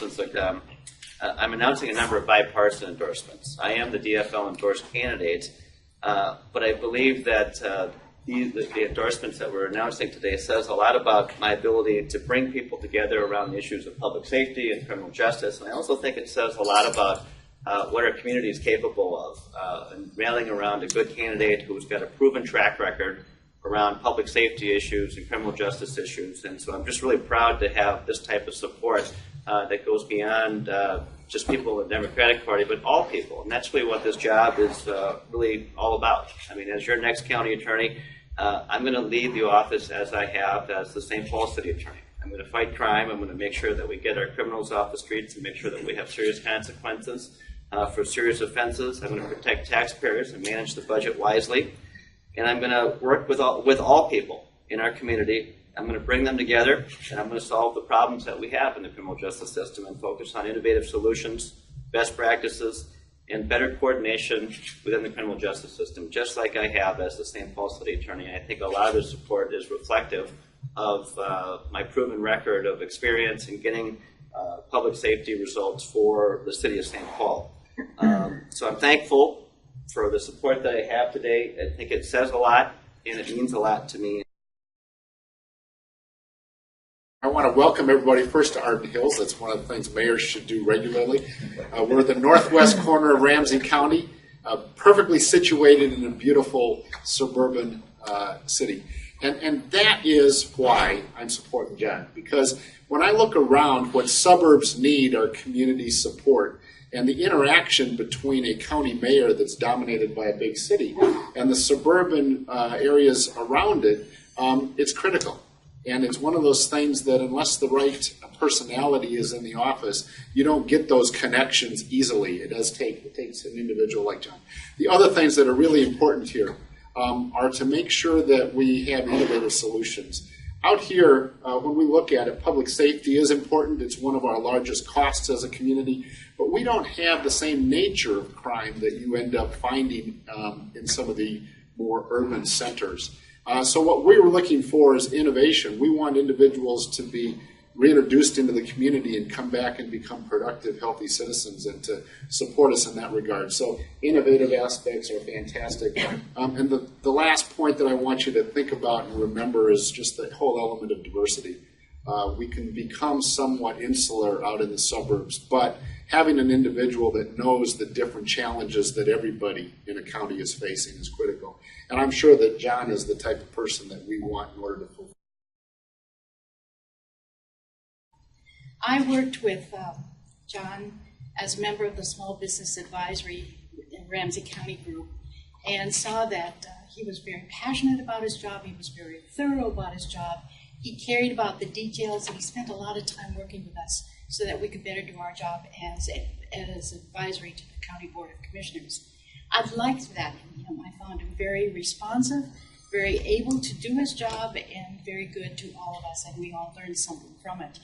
I'm announcing a number of bipartisan endorsements. I am the DFL endorsed candidate, but I believe that the endorsements that we're announcing today says a lot about my ability to bring people together around the issues of public safety and criminal justice. And I also think it says a lot about what our community is capable of, and rallying around a good candidate who's got a proven track record around public safety issues and criminal justice issues. And so I'm just really proud to have this type of support that goes beyond just people in the Democratic Party, but all people. And that's really what this job is really all about. I mean, as your next county attorney, I'm going to lead the office as I have as the St. Paul City Attorney. I'm going to fight crime. I'm going to make sure that we get our criminals off the streets and make sure that we have serious consequences for serious offenses. I'm going to protect taxpayers and manage the budget wisely. And I'm going to work with all people in our community. I'm going to bring them together, and I'm going to solve the problems that we have in the criminal justice system and focus on innovative solutions, best practices, and better coordination within the criminal justice system, just like I have as the St. Paul City Attorney. I think a lot of the support is reflective of my proven record of experience in getting public safety results for the city of St. Paul. So I'm thankful for the support that I have today. I think it says a lot, and it means a lot to me. I want to welcome everybody first to Arden Hills. That's one of the things mayors should do regularly. We're the northwest corner of Ramsey County, perfectly situated in a beautiful suburban city. And that is why I'm supporting John, because when I look around, what suburbs need are community support. And the interaction between a county mayor that's dominated by a big city and the suburban areas around it, it's critical. And it's one of those things that unless the right personality is in the office, you don't get those connections easily. It takes an individual like John. The other things that are really important here are to make sure that we have innovative solutions. Out here, when we look at it, public safety is important. It's one of our largest costs as a community. But we don't have the same nature of crime that you end up finding in some of the more urban centers. So what we were looking for is innovation. We want individuals to be reintroduced into the community and come back and become productive, healthy citizens and to support us in that regard. So innovative aspects are fantastic. And the last point that I want you to think about and remember is just the whole element of diversity. We can become somewhat insular out in the suburbs, but having an individual that knows the different challenges that everybody in a county is facing is critical. And I'm sure that John is the type of person that we want in order to fulfill. I worked with John as a member of the Small Business Advisory in Ramsey County Group and saw that he was very passionate about his job. He was very thorough about his job. He cared about the details, and he spent a lot of time working with us so that we could better do our job as advisory to the County Board of Commissioners. I've liked that in him. I found him very responsive, very able to do his job, and very good to all of us, and we all learned something from it.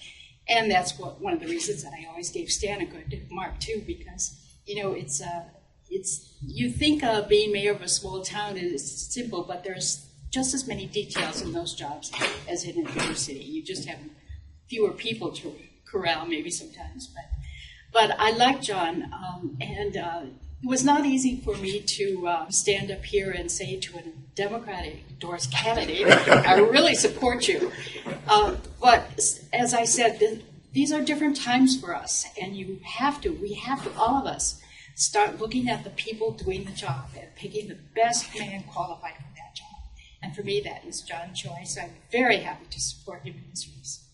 And that's one of the reasons that I always gave Stan a good mark too, because it's you think being mayor of a small town is simple, but there's just as many details in those jobs as in a bigger city. You just have fewer people to corral maybe sometimes, but I like John, and it was not easy for me to stand up here and say to a Democratic endorsed candidate, I really support you. But as I said, these are different times for us, and we have to, all of us, start looking at the people doing the job and picking the best man qualified for that job. And for me, that is John Choi, so I'm very happy to support him in this race.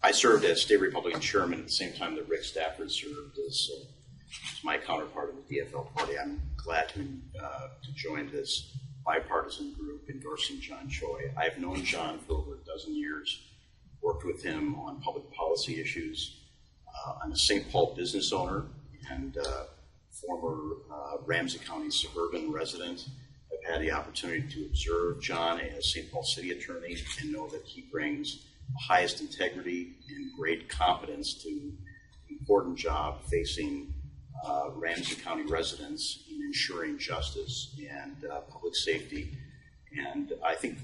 I served as state Republican chairman at the same time that Rick Stafford served as my counterpart of the DFL party. I'm glad to join this bipartisan group endorsing John Choi. I've known John for over a dozen years, worked with him on public policy issues. I'm a St. Paul business owner and former Ramsey County suburban resident. I've had the opportunity to observe John as St. Paul City Attorney and know that he brings the highest integrity and great competence to the important job facing Ramsey County residents in ensuring justice and public safety. And I think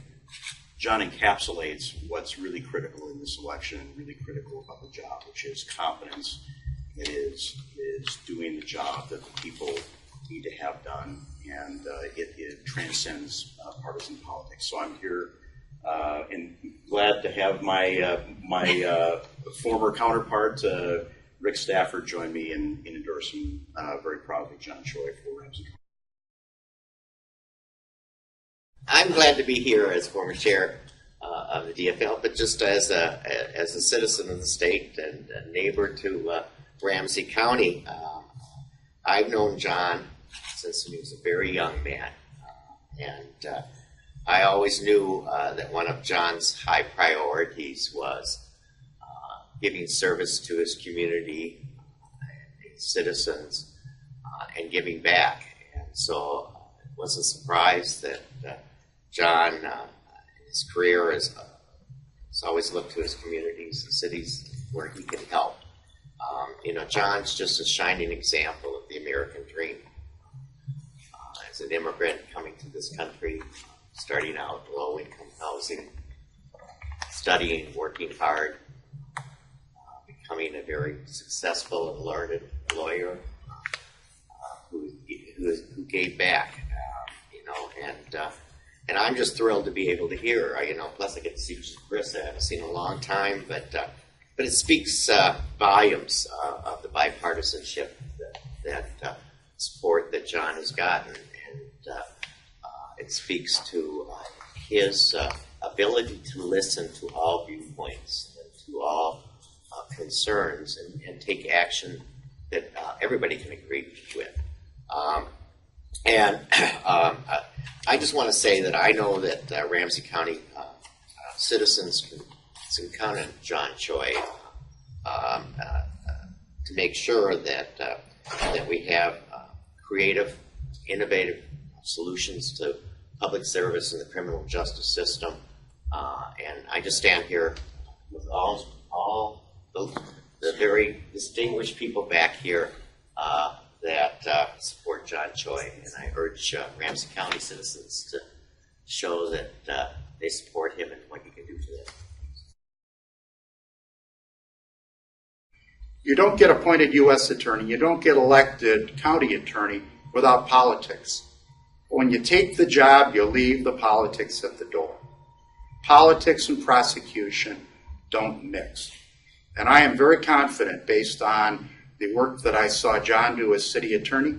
John encapsulates what's really critical in this election and really critical about the job, which is competence. It is doing the job that the people need to have done, and it transcends partisan politics. So I'm here and glad to have my former counterpart, Rick Stafford, join me in endorsing very proudly John Choi for Ramsey. I'm glad to be here as former chair of the DFL, but just as a citizen of the state and a neighbor to Ramsey County. I've known John since he was a very young man, and I always knew that one of John's high priorities was giving service to his community, his citizens, and giving back. And so it wasn't a surprise that John, his career has always looked to his communities and cities where he can help. John's just a shining example of the American dream. As an immigrant coming to this country, starting out low-income housing, studying, working hard, becoming a very successful and learned lawyer who gave back, and I'm just thrilled to be able to hear, plus I get to see Chris I haven't seen in a long time, but it speaks volumes of the bipartisanship that support that John has gotten, and it speaks to his ability to listen to all viewpoints and to all concerns and take action that everybody can agree with. I just want to say that I know that Ramsey County citizens can count on John Choi to make sure that we have creative, innovative solutions to public service in the criminal justice system. And I just stand here with all the very distinguished people back here that support John Choi, and I urge Ramsey County citizens to show that they support him and what he can do for them. You don't get appointed U.S. attorney, you don't get elected county attorney without politics. When you take the job, you leave the politics at the door. Politics and prosecution don't mix. And I am very confident, based on the work that I saw John do as city attorney,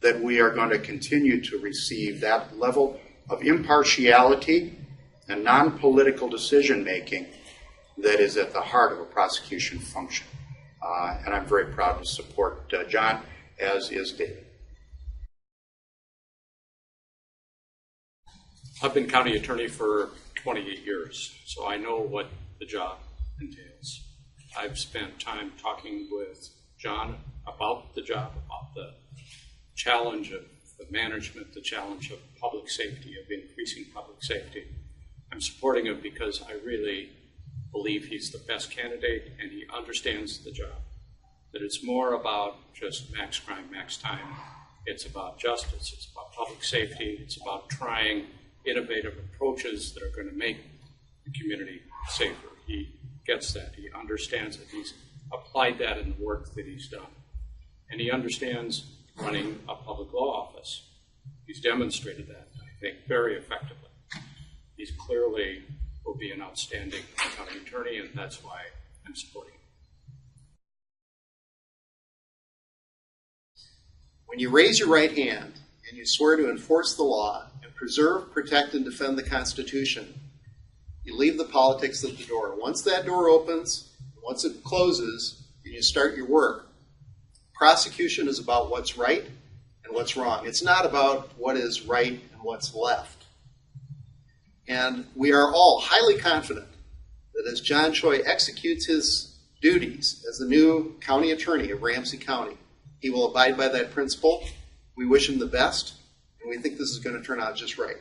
that we are going to continue to receive that level of impartiality and non-political decision-making that is at the heart of a prosecution function. And I'm very proud to support John, as is David. I've been county attorney for 28 years, so I know what the job entails. I've spent time talking with John about the job, about the challenge of the management, the challenge of public safety, of increasing public safety. I'm supporting him because I really believe he's the best candidate and he understands the job. That it's more about just max crime, max time. It's about justice, it's about public safety, it's about trying innovative approaches that are going to make the community safer. He gets that, he understands it, he's applied that in the work that he's done. And he understands running a public law office. He's demonstrated that, I think, very effectively. He's clearly will be an outstanding county attorney, and that's why I'm supporting him. When you raise your right hand and you swear to enforce the law and preserve, protect, and defend the Constitution, you leave the politics at the door. Once that door opens, once it closes, and you start your work, prosecution is about what's right and what's wrong. It's not about what is right and what's left. And we are all highly confident that as John Choi executes his duties as the new county attorney of Ramsey County, he will abide by that principle. We wish him the best, and we think this is going to turn out just right.